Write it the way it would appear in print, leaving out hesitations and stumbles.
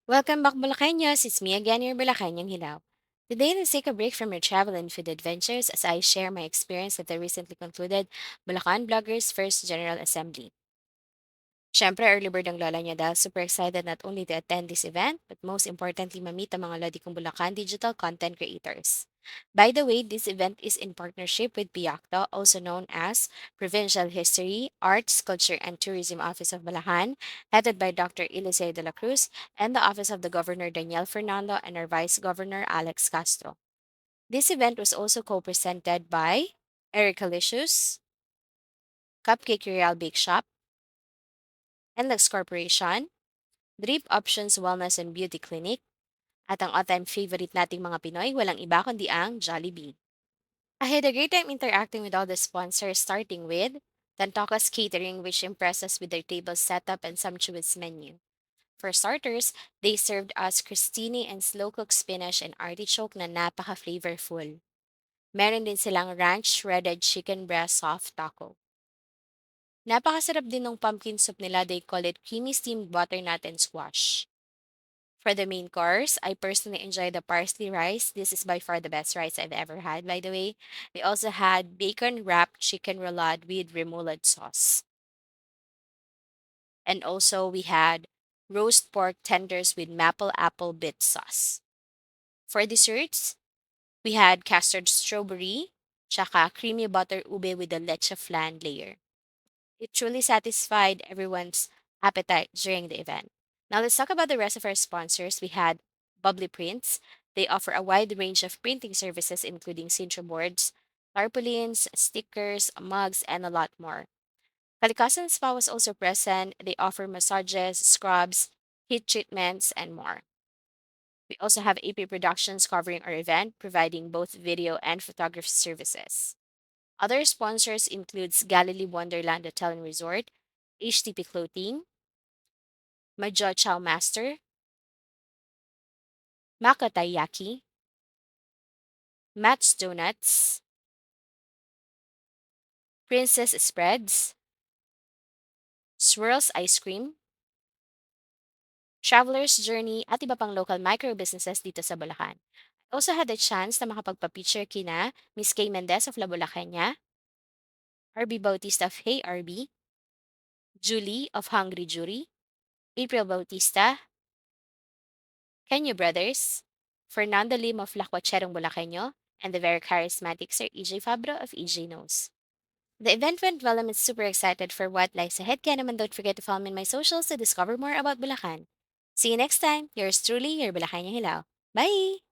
Welcome back, Bulacanos. It's me again, your Bulacanang Hilaw. Today, let's take a break from your travel and food adventures as I share my experience at the recently concluded Bulacan Bloggers First General Assembly. Siyempre, early bird ang lola niya dahil super excited not only to attend this event, but most importantly, mamit ang mga lodi kong Bulacan digital content creators. By the way, this event is in partnership with PHACTO, also known as Provincial History, Arts, Culture, and Tourism Office of Bulacan, headed by Dr. Eliseo de la Cruz, and the Office of the Governor Daniel Fernando and our Vice Governor Alex Castro. This event was also co-presented by Ericahlicious, Cupcake Royale Bake Shop, NLEX Corporation, Drip Options Wellness and Beauty Clinic, at ang all-time favorite nating mga Pinoy, walang iba kundi ang Jollibee. I had a great time interacting with all the sponsors, starting with Tantoco's Catering, which impressed us with their table setup and sumptuous menu. For starters, they served us crostini and slow-cooked spinach and artichoke na napaka-flavorful. Meron din silang ranch shredded chicken breast soft taco. Napakasarap din ng pumpkin soup nila. They call it creamy steamed butternut and squash. For the main course, I personally enjoy the parsley rice. This is by far the best rice I've ever had, by the way. They also had bacon wrapped chicken roulade with remoulade sauce. And also we had roast pork tenders with maple apple bit sauce. For desserts, we had custard strawberry, tsaka creamy butter ube with a leche flan layer. It truly satisfied everyone's appetite during the event. Now let's talk about the rest of our sponsors. We had Bubbblyprints. They offer a wide range of printing services, including signature boards, tarpaulins, stickers, mugs, and a lot more. Kalikasan Spa was also present. They offer massages, scrubs, heat treatments, and more. We also have AP Productions covering our event, providing both video and photography services. Other sponsors includes Galilee Wonderland Hotel and Resort, HTP Clothing, Majoh ChowMaster, Makoo Taiyaki, Matt's Donuts, Princess Spreads, Swirls Ice Cream, Traveler's Journey, at iba pang local micro businesses dito sa Bulacan. I also had the chance na makapagpa-picture kina Miss Kay Mendez of La Bulacania, RB Bautista of Hey RB, Julie of Hungry Jury, April Bautista, Kenyo Brothers, Fernando Lim of Lacuacherong Bulacanyo, and the very charismatic Sir EJ Fabro of EJ Knows. The event went well. I'm super excited for what lies ahead. Kaya naman don't forget to follow me in my socials to discover more about Bulacan. See you next time. Yours truly, your Bulacan Hilaw. Bye!